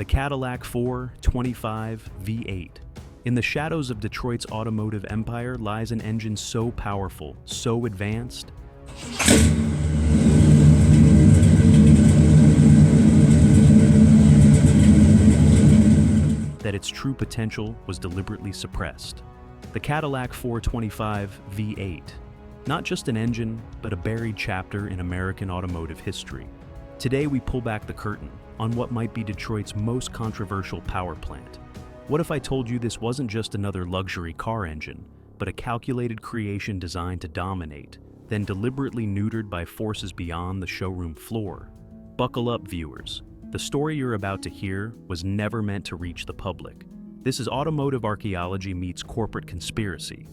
the Cadillac 425 V8. In the shadows of Detroit's automotive empire lies an engine so powerful, so advanced, that its true potential was deliberately suppressed. The Cadillac 425 V8. Not just an engine, but a buried chapter in American automotive history. Today we pull back the curtain on what might be Detroit's most controversial power plant. What if I told you this wasn't just another luxury car engine, but a calculated creation designed to dominate, then deliberately neutered by forces beyond the showroom floor? Buckle up, viewers. The story you're about to hear was never meant to reach the public. This is automotive archaeology meets corporate conspiracy,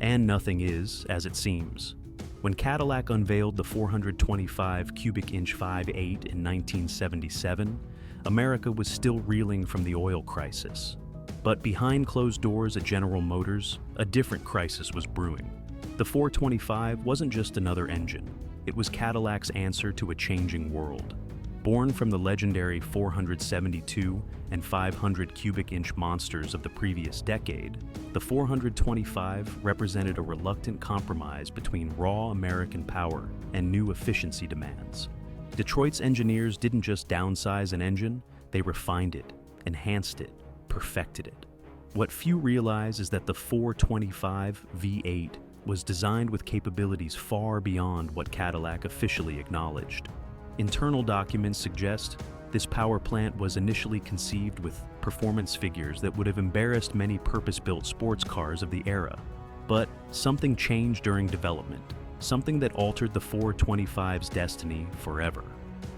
and nothing is as it seems. When Cadillac unveiled the 425 cubic inch 5.8 in 1977, America was still reeling from the oil crisis. But behind closed doors at General Motors, a different crisis was brewing. The 425 wasn't just another engine. It was Cadillac's answer to a changing world. Born from the legendary 472 and 500 cubic inch monsters of the previous decade, the 425 represented a reluctant compromise between raw American power and new efficiency demands. Detroit's engineers didn't just downsize an engine, they refined it, enhanced it, perfected it. What few realize is that the 425 V8 was designed with capabilities far beyond what Cadillac officially acknowledged. Internal documents suggest this power plant was initially conceived with performance figures that would have embarrassed many purpose-built sports cars of the era. But something changed during development, something that altered the 425's destiny forever.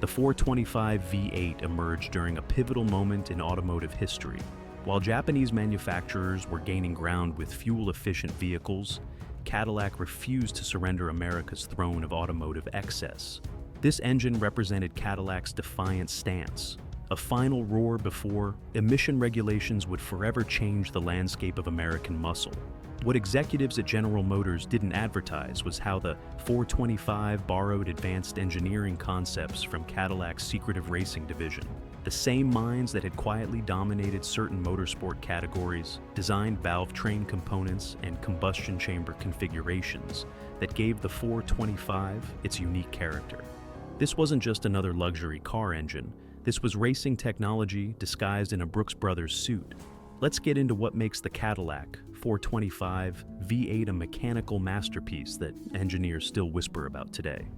The 425 V8 emerged during a pivotal moment in automotive history. While Japanese manufacturers were gaining ground with fuel-efficient vehicles, Cadillac refused to surrender America's throne of automotive excess. This engine represented Cadillac's defiant stance, a final roar before emission regulations would forever change the landscape of American muscle. What executives at General Motors didn't advertise was how the 425 borrowed advanced engineering concepts from Cadillac's secretive racing division. The same minds that had quietly dominated certain motorsport categories designed valve train components and combustion chamber configurations that gave the 425 its unique character. This wasn't just another luxury car engine. This was racing technology disguised in a Brooks Brothers suit. Let's get into what makes the Cadillac 425 V8 a mechanical masterpiece that engineers still whisper about today.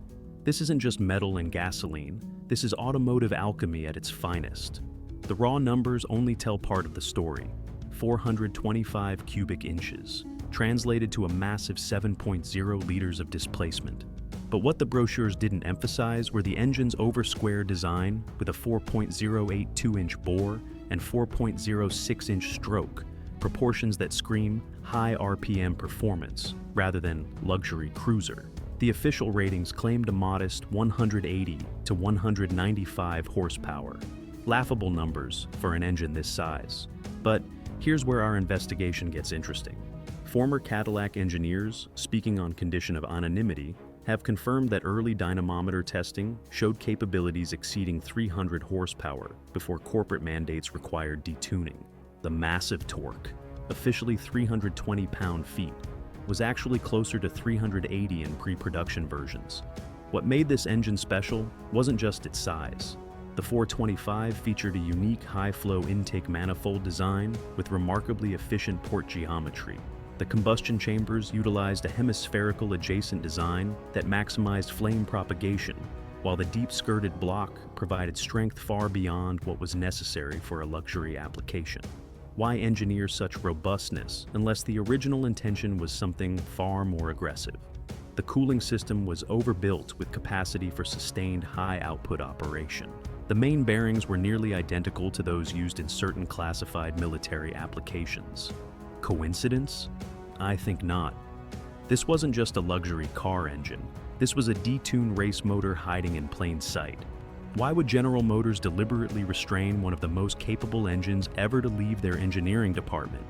This isn't just metal and gasoline. This is automotive alchemy at its finest. The raw numbers only tell part of the story. 425 cubic inches, translated to a massive 7.0 liters of displacement. But what the brochures didn't emphasize were the engine's over-square design with a 4.082-inch bore and 4.06-inch stroke, proportions that scream high RPM performance rather than luxury cruiser. The official ratings claimed a modest 180 to 195 horsepower. Laughable numbers for an engine this size. But here's where our investigation gets interesting. Former Cadillac engineers, speaking on condition of anonymity, have confirmed that early dynamometer testing showed capabilities exceeding 300 horsepower before corporate mandates required detuning. The massive torque, officially 320 pound-feet, was actually closer to 380 in pre-production versions. What made this engine special wasn't just its size. The 425 featured a unique high-flow intake manifold design with remarkably efficient port geometry. The combustion chambers utilized a hemispherical adjacent design that maximized flame propagation, while the deep-skirted block provided strength far beyond what was necessary for a luxury application. Why engineer such robustness unless the original intention was something far more aggressive? The cooling system was overbuilt with capacity for sustained high-output operation. The main bearings were nearly identical to those used in certain classified military applications. Coincidence? I think not. This wasn't just a luxury car engine. This was a detuned race motor hiding in plain sight. Why would General Motors deliberately restrain one of the most capable engines ever to leave their engineering department?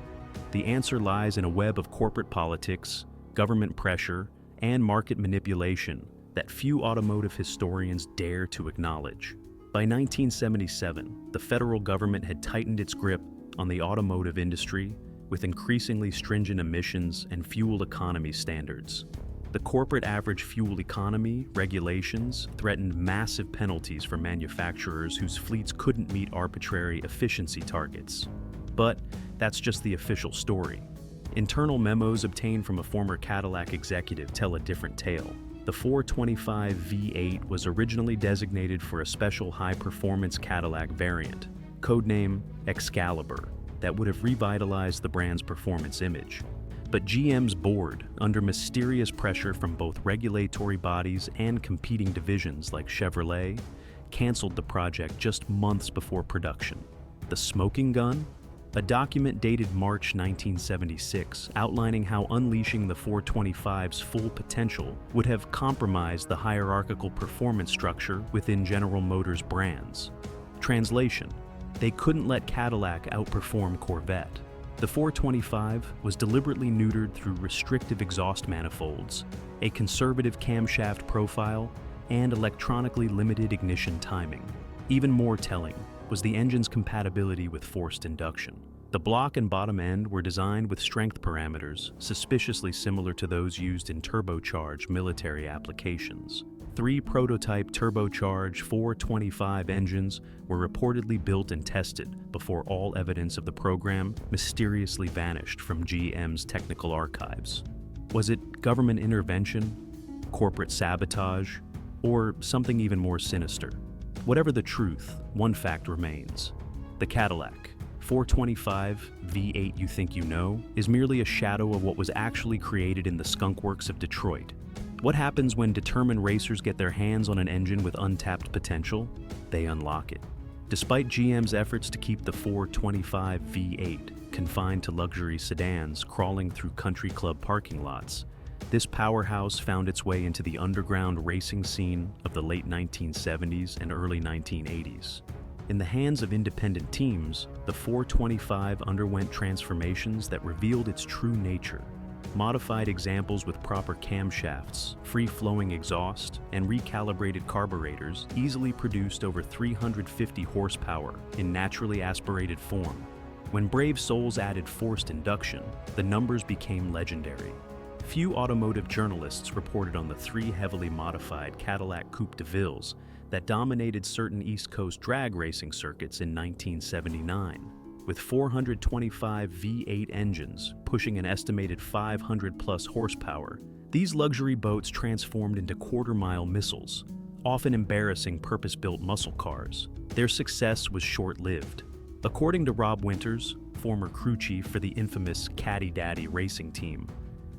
The answer lies in a web of corporate politics, government pressure, and market manipulation that few automotive historians dare to acknowledge. By 1977, the federal government had tightened its grip on the automotive industry with increasingly stringent emissions and fuel economy standards. The corporate average fuel economy regulations threatened massive penalties for manufacturers whose fleets couldn't meet arbitrary efficiency targets. But that's just the official story. Internal memos obtained from a former Cadillac executive tell a different tale. The 425 V8 was originally designated for a special high-performance Cadillac variant, codename Excalibur, that would have revitalized the brand's performance image. But GM's board, under mysterious pressure from both regulatory bodies and competing divisions like Chevrolet, canceled the project just months before production. The smoking gun? A document dated March 1976 outlining how unleashing the 425's full potential would have compromised the hierarchical performance structure within General Motors brands. Translation: they couldn't let Cadillac outperform Corvette. The 425 was deliberately neutered through restrictive exhaust manifolds, a conservative camshaft profile, and electronically limited ignition timing. Even more telling was the engine's compatibility with forced induction. The block and bottom end were designed with strength parameters suspiciously similar to those used in turbocharged military applications. 3 prototype turbocharged 425 engines were reportedly built and tested before all evidence of the program mysteriously vanished from GM's technical archives. Was it government intervention, corporate sabotage, or something even more sinister? Whatever the truth, one fact remains. The Cadillac 425 V8 you think you know is merely a shadow of what was actually created in the skunk works of Detroit. What happens when determined racers get their hands on an engine with untapped potential? They unlock it. Despite GM's efforts to keep the 425 V8 confined to luxury sedans crawling through country club parking lots, this powerhouse found its way into the underground racing scene of the late 1970s and early 1980s. In the hands of independent teams, the 425 underwent transformations that revealed its true nature. Modified examples with proper camshafts, free-flowing exhaust, and recalibrated carburetors easily produced over 350 horsepower in naturally aspirated form. When brave souls added forced induction, the numbers became legendary. Few automotive journalists reported on the 3 heavily modified Cadillac Coupe de Villes that dominated certain East Coast drag racing circuits in 1979. With 425 V8 engines pushing an estimated 500-plus horsepower, these luxury boats transformed into quarter-mile missiles, often embarrassing purpose-built muscle cars. Their success was short-lived. According to Rob Winters, former crew chief for the infamous Caddy Daddy racing team,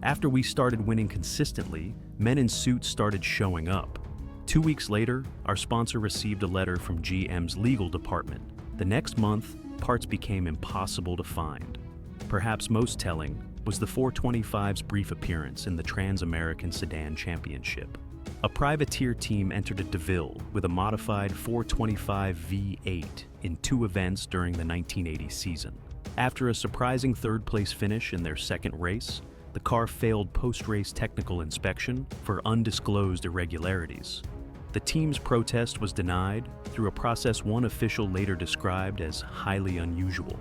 after we started winning consistently, men in suits started showing up. 2 weeks later, our sponsor received a letter from GM's legal department. The next month, parts became impossible to find. Perhaps most telling was the 425's brief appearance in the Trans-American Sedan Championship. A privateer team entered a DeVille with a modified 425 V8 in 2 events during the 1980 season. After a surprising third-place finish in their second race, the car failed post-race technical inspection for undisclosed irregularities. The team's protest was denied through a process one official later described as highly unusual.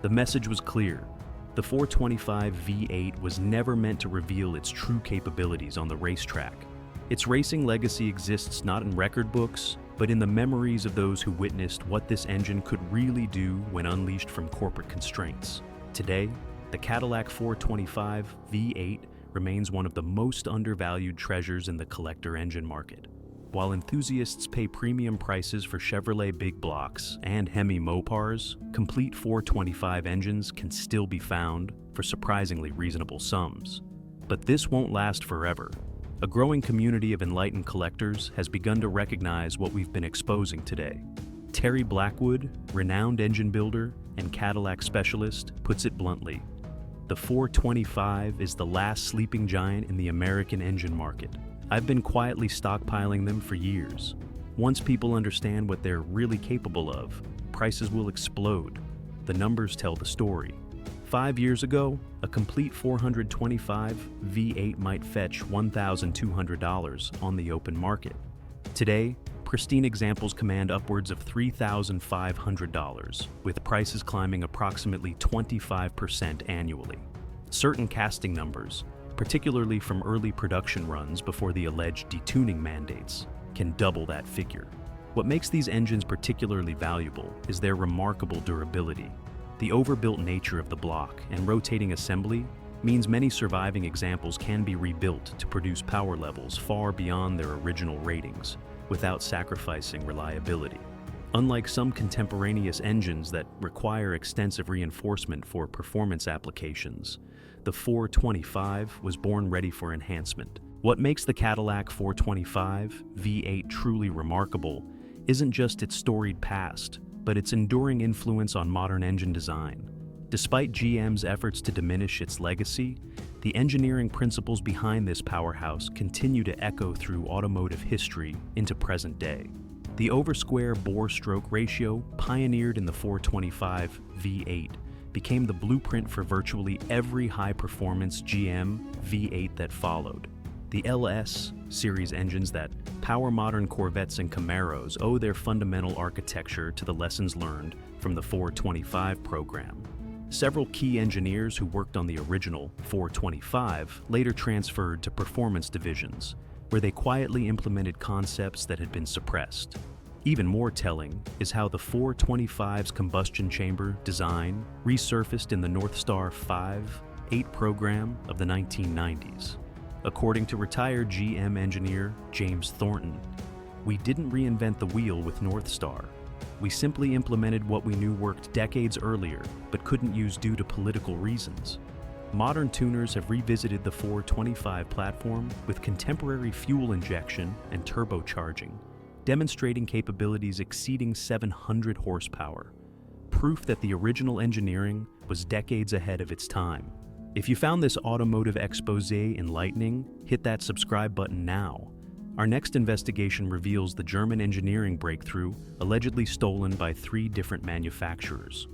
The message was clear. The 425 V8 was never meant to reveal its true capabilities on the racetrack. Its racing legacy exists not in record books, but in the memories of those who witnessed what this engine could really do when unleashed from corporate constraints. Today, the Cadillac 425 V8 remains one of the most undervalued treasures in the collector engine market. While enthusiasts pay premium prices for Chevrolet big blocks and Hemi Mopars, complete 425 engines can still be found for surprisingly reasonable sums. But this won't last forever. A growing community of enlightened collectors has begun to recognize what we've been exposing today. Terry Blackwood, renowned engine builder and Cadillac specialist, puts it bluntly: the 425 is the last sleeping giant in the American engine market. I've been quietly stockpiling them for years. Once people understand what they're really capable of, prices will explode. The numbers tell the story. 5 years ago, a complete 425 V8 might fetch $1,200 on the open market. Today, Pristine examples command upwards of $3,500, with prices climbing approximately 25% annually. Certain casting numbers, particularly from early production runs before the alleged detuning mandates, can double that figure. What makes these engines particularly valuable is their remarkable durability. The overbuilt nature of the block and rotating assembly means many surviving examples can be rebuilt to produce power levels far beyond their original ratings, without sacrificing reliability. Unlike some contemporaneous engines that require extensive reinforcement for performance applications, the 425 was born ready for enhancement. What makes the Cadillac 425 V8 truly remarkable isn't just its storied past, but its enduring influence on modern engine design. Despite GM's efforts to diminish its legacy, the engineering principles behind this powerhouse continue to echo through automotive history into present day. The over-square bore-stroke ratio, pioneered in the 425 V8, became the blueprint for virtually every high-performance GM V8 that followed. The LS series engines that power modern Corvettes and Camaros owe their fundamental architecture to the lessons learned from the 425 program. Several key engineers who worked on the original 425 later transferred to performance divisions, where they quietly implemented concepts that had been suppressed. Even more telling is how the 425's combustion chamber design resurfaced in the Northstar 5.8 program of the 1990s. According to retired GM engineer James Thornton, "We didn't reinvent the wheel with Northstar. We simply implemented what we knew worked decades earlier, but couldn't use due to political reasons." Modern tuners have revisited the 425 platform with contemporary fuel injection and turbocharging, demonstrating capabilities exceeding 700 horsepower, proof that the original engineering was decades ahead of its time. If you found this automotive exposé enlightening, hit that subscribe button now. Our next investigation reveals the German engineering breakthrough allegedly stolen by 3 different manufacturers.